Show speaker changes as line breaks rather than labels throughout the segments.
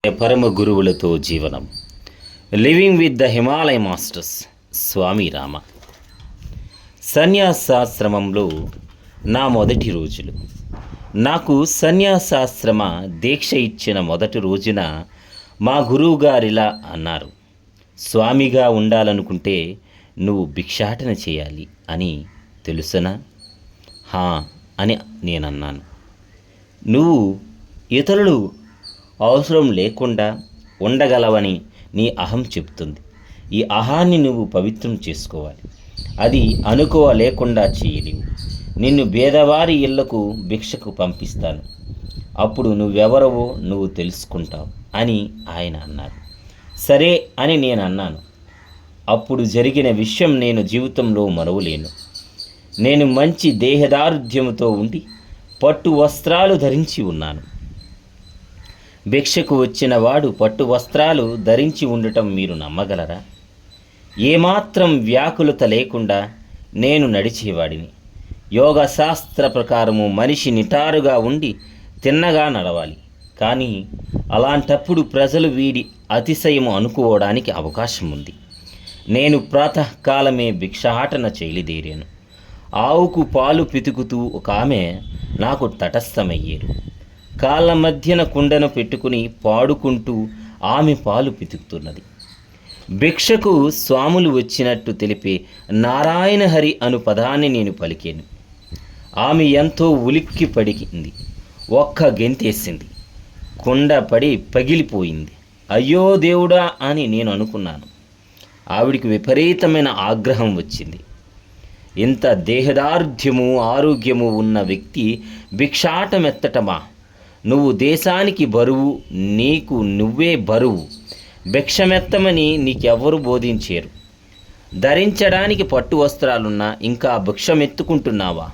పరమ గురువులతో జీవనం. Living with the Himalaya masters. Swami Rama. సన్యాసాశ్రమంలో నా మొదటి రోజులు. నాకు సన్యాసాశ్రమ దీక్ష ఇచ్చిన మొదటి రోజున మా గురువుగారిలా అన్నారు, స్వామిగా ఉండాలనుకుంటే నువ్వు భిక్షాటన చేయాలి అని. తెలుసునా? హా అని నేనన్నాను. నువ్వు ఇతరులు అవసరం లేకుండా ఉండగలవని నీ అహం చెబుతుంది. ఈ అహాన్ని నువ్వు పవిత్రం చేసుకోవాలి. అది అనుకోవ లేకుండా చేయలేవు. నిన్ను పేదవారి ఇళ్లకు భిక్షకు పంపిస్తాను. అప్పుడు నువ్వెవరవో నువ్వు తెలుసుకుంటావు అని ఆయన అన్నారు. సరే అని నేను అన్నాను. అప్పుడు జరిగిన విషయం నేను జీవితంలో మరవలేను. నేను మంచి దేహదారుఢ్యముతో ఉండి పట్టు వస్త్రాలు ధరించి ఉన్నాను. భిక్షకు వచ్చిన వాడు పట్టు వస్త్రాలు ధరించి ఉండటం మీరు నమ్మగలరా? ఏమాత్రం వ్యాకులత లేకుండా నేను నడిచేవాడిని. యోగ శాస్త్ర ప్రకారము మనిషి నిటారుగా ఉండి తిన్నగా నడవాలి. కానీ అలాంటప్పుడు ప్రజలు వీడి అతిశయము అనుకోవడానికి అవకాశం ఉంది. నేను ప్రాతకాలమే భిక్షాటన చేయలిదేరాను. ఆవుకు పాలు పితుకుతూ ఒక ఆమె నాకు తటస్థమయ్యేరు. కాళ్ళ మధ్యన కుండను పెట్టుకుని పాడుకుంటూ ఆమె పాలు పితుకుతున్నది. భిక్షకు స్వాములు వచ్చినట్టు తెలిపే నారాయణ హరి అను పదాన్ని నేను పలికాను. ఆమె ఎంతో ఉలిక్కి పడికింది. ఒక్క గెంతేసింది. కుండ పడి పగిలిపోయింది. అయ్యో దేవుడా అని నేను అనుకున్నాను. ఆవిడికి విపరీతమైన ఆగ్రహం వచ్చింది. ఇంత దేహదార్ఢ్యము ఆరోగ్యము ఉన్న వ్యక్తి భిక్షాటమెత్తటమా? నువ్వు దేశానికి బరువు, నీకు నువ్వే బరువు. భిక్షమెత్తమని నీకెవ్వరు బోధించారు? ధరించడానికి పట్టు వస్త్రాలున్నా ఇంకా భిక్షమెత్తుకుంటున్నావా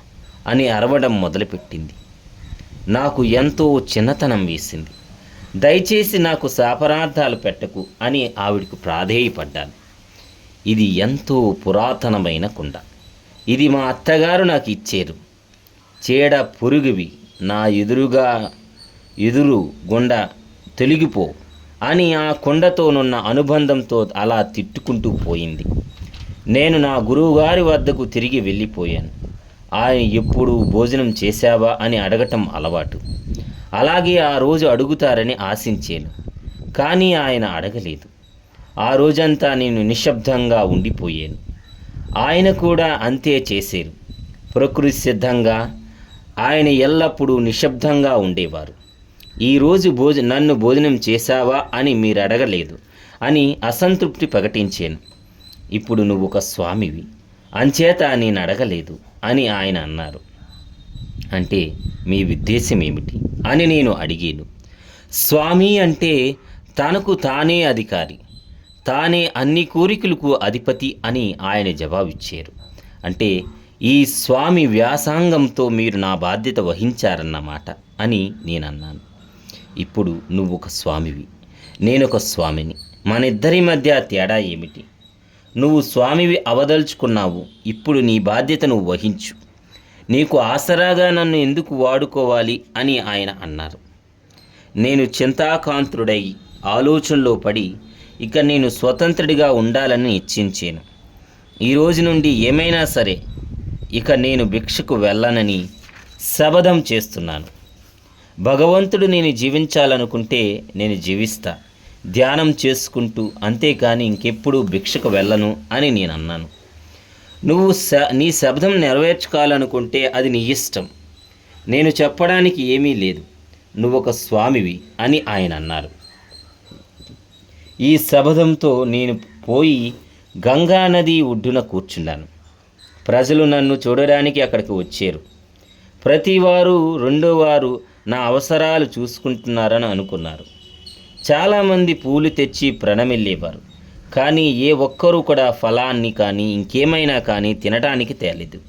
అని అరవడం మొదలుపెట్టింది. నాకు ఎంతో చిన్నతనం వేసింది. దయచేసి నాకు శాపనార్థాలు పెట్టకు అని ఆవిడకు ప్రాధేయపడ్డాను. ఇది ఎంతో పురాతనమైన కుండ. ఇది మా అత్తగారు నాకు ఇచ్చారు. చీడ పురుగువి నా ఎదురు గుండ తొలగిపో అని ఆ కుండతోనున్న అనుబంధంతో అలా తిట్టుకుంటూ పోయింది. నేను నా గురువుగారి వద్దకు తిరిగి వెళ్ళిపోయాను. ఆయన ఎప్పుడు భోజనం చేశావా అని అడగటం అలవాటు. అలాగే ఆ రోజు అడుగుతారని ఆశించాను. కానీ ఆయన అడగలేదు. ఆ రోజంతా నేను నిశ్శబ్దంగా ఉండిపోయాను. ఆయన కూడా అంతే చేశారు. ప్రకృతి సిద్ధంగా ఆయన ఎల్లప్పుడూ నిశ్శబ్దంగా ఉండేవారు. ఈరోజు నన్ను భోజనం చేశావా అని మీరు అడగలేదు అని అసంతృప్తి ప్రకటించాను. ఇప్పుడు నువ్వు ఒక స్వామివి, అంచేత నేను అడగలేదు అని ఆయన అన్నారు. అంటే మీ ఉద్దేశం ఏమిటి అని నేను అడిగాను. స్వామి అంటే తనకు తానే అధికారి, తానే అన్ని కోరికలకు అధిపతి అని ఆయన జవాబిచ్చారు. అంటే ఈ స్వామి వ్యాసంగంతో మీరు నా బాధ్యత వహించారన్నమాట అని నేను అన్నాను. ఇప్పుడు నువ్వు ఒక స్వామివి, నేనొక స్వామిని. మన ఇద్దరి మధ్య తేడా ఏమిటి? నువ్వు స్వామివి అవదలుచుకున్నావు. ఇప్పుడు నీ బాధ్యత నువ్వు వహించు. నీకు ఆసరాగా నన్ను ఎందుకు వాడుకోవాలి అని ఆయన అన్నారు. నేను చింతాకాంతుడై ఆలోచనలో పడి ఇక నేను స్వతంత్రుడిగా ఉండాలని నిశ్చయించాను. ఈ రోజు నుండి ఏమైనా సరే ఇక నేను భిక్షకు వెళ్ళనని శపథం చేస్తున్నాను. భగవంతుడు నేను జీవించాలనుకుంటే నేను జీవిస్తా, ధ్యానం చేసుకుంటూ, అంతేకాని ఇంకెప్పుడు భిక్షకు వెళ్ళను అని నేను అన్నాను. నువ్వు నీ శపథం నెరవేర్చుకోవాలనుకుంటే అది నీ ఇష్టం. నేను చెప్పడానికి ఏమీ లేదు. నువ్వొక స్వామివి అని ఆయన అన్నారు. ఈ శపథంతో నేను పోయి గంగానది ఒడ్డున కూర్చున్నాను. ప్రజలు నన్ను చూడడానికి అక్కడికి వచ్చారు. ప్రతివారు రెండోవారు నా అవసరాలు చూసుకుంటున్నారని అనుకున్నారు. చాలామంది పూలు తెచ్చి ప్రణమిల్లేవారు. కానీ ఏ ఒక్కరూ కూడా ఫలాన్ని కానీ ఇంకేమైనా కానీ తినడానికి తేలేదు.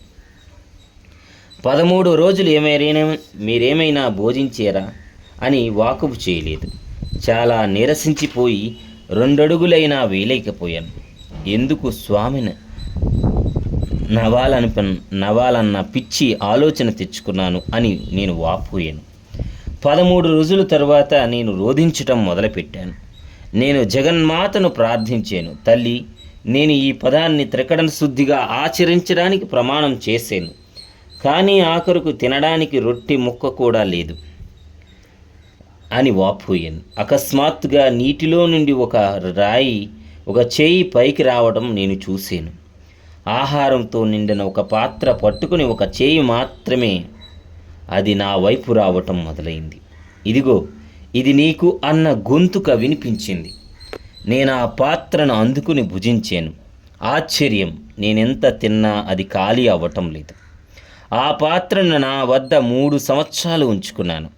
13 రోజులు మీరేమైనా భోజించారా అని వాకపు చేయలేదు. చాలా నీరసించిపోయి 2 అడుగులైనా వేయలేకపోయాను. ఎందుకు స్వామిని నవ్వాలన్న పిచ్చి ఆలోచన తెచ్చుకున్నాను అని నేను వాపోయాను. 13 రోజుల తరువాత నేను రోధించటం మొదలుపెట్టాను. నేను జగన్మాతను ప్రార్థించాను. తల్లి, నేను ఈ పదాన్ని త్రికరణ శుద్ధిగా ఆచరించడానికి ప్రమాణం చేశాను, కానీ ఆఖరుకు తినడానికి రొట్టె ముక్క కూడా లేదు అని వాపోయాను. అకస్మాత్తుగా నీటిలో నుండి ఒక రాయి, ఒక చేయి పైకి రావడం నేను చూశాను. ఆహారంతో నిండిన ఒక పాత్ర పట్టుకుని ఒక చేయి మాత్రమే అది నా వైపు రావటం మొదలైంది. ఇదిగో, ఇది నీకు అన్న గొంతుక వినిపించింది. నేను ఆ పాత్రను అందుకుని భుజించాను. ఆశ్చర్యం, నేనెంత తిన్నా అది ఖాళీ అవ్వటం లేదు. ఆ పాత్రను నా వద్ద 3 సంవత్సరాలు ఉంచుకున్నాను.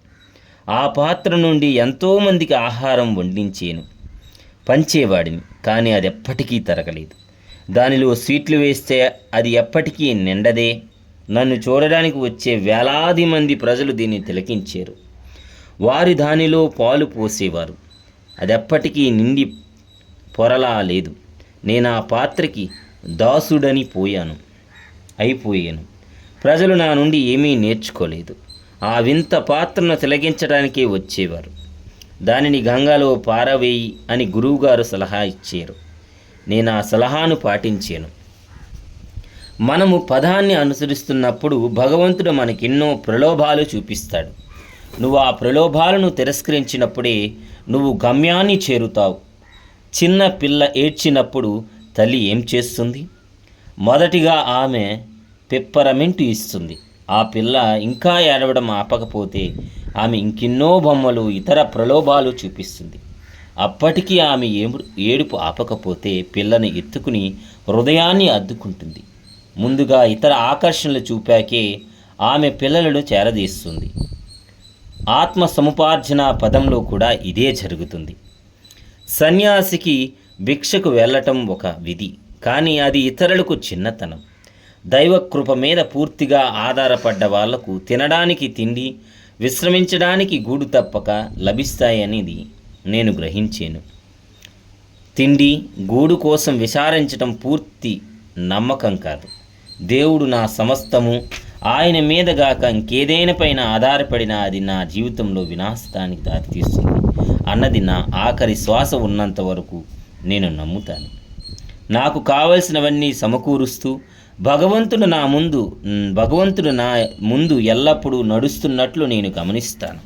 ఆ పాత్ర నుండి ఎంతోమందికి ఆహారం వండించాను, పంచేవాడిని, కానీ అది ఎప్పటికీ తరగలేదు. దానిలో స్వీట్లు వేస్తే అది ఎప్పటికీ నిండదే. నన్ను చూడడానికి వచ్చే వేలాది మంది ప్రజలు దీన్ని తిలకించారు. వారి దానిలో పాలు పోసేవారు. అది ఎప్పటికీ నిండి పొరలా లేదు. నేను ఆ పాత్రకి దాసుడని అయిపోయాను. ప్రజలు నా నుండి ఏమీ నేర్చుకోలేదు. ఆ వింత పాత్రను తిలకించడానికే వచ్చేవారు. దానిని గంగలో పారవేయి అని గురువుగారు సలహా ఇచ్చారు. నేను ఆ సలహాను పాటించాను. మనము పదాన్ని అనుసరిస్తున్నప్పుడు భగవంతుడు మనకెన్నో ప్రలోభాలు చూపిస్తాడు. నువ్వు ఆ ప్రలోభాలను తిరస్కరించినప్పుడే నువ్వు గమ్యాన్ని చేరుతావు. చిన్న పిల్ల ఏడ్చినప్పుడు తల్లి ఏం చేస్తుంది? మొదటిగా ఆమె పెప్పరమెంటు ఇస్తుంది. ఆ పిల్ల ఇంకా ఏడవడం ఆపకపోతే ఆమె ఇంకెన్నో బొమ్మలు, ఇతర ప్రలోభాలు చూపిస్తుంది. అప్పటికీ ఆమె ఏడుపు ఆపకపోతే పిల్లని ఎత్తుకుని హృదయాన్ని అద్దుకుంటుంది. ముందుగా ఇతర ఆకర్షణలు చూపాకే ఆమె పిల్లలను చేరదీస్తుంది. ఆత్మ సముపార్జన పదంలో కూడా ఇదే జరుగుతుంది. సన్యాసికి భిక్షకు వెళ్ళటం ఒక విధి, కానీ అది ఇతరులకు చిన్నతనం. దైవకృప మీద పూర్తిగా ఆధారపడ్డ వాళ్లకు తినడానికి తిండి, విశ్రమించడానికి గూడు తప్పక లభిస్తాయనేది నేను గ్రహించాను. తిండి, గూడు కోసం విచారించటం పూర్తి నమ్మకం కాదు. దేవుడు నా సమస్తము, ఆయన మీదగాక ఇంకేదైనా పైన ఆధారపడినా అది నా జీవితంలో వినాశనానికి దారితీస్తుంది అన్నది నా ఆఖరి శ్వాస ఉన్నంత వరకు నేను నమ్ముతాను. నాకు కావలసినవన్నీ సమకూరుస్తూ భగవంతుడు నా ముందు ఎల్లప్పుడూ నడుస్తున్నట్లు నేను గమనిస్తాను.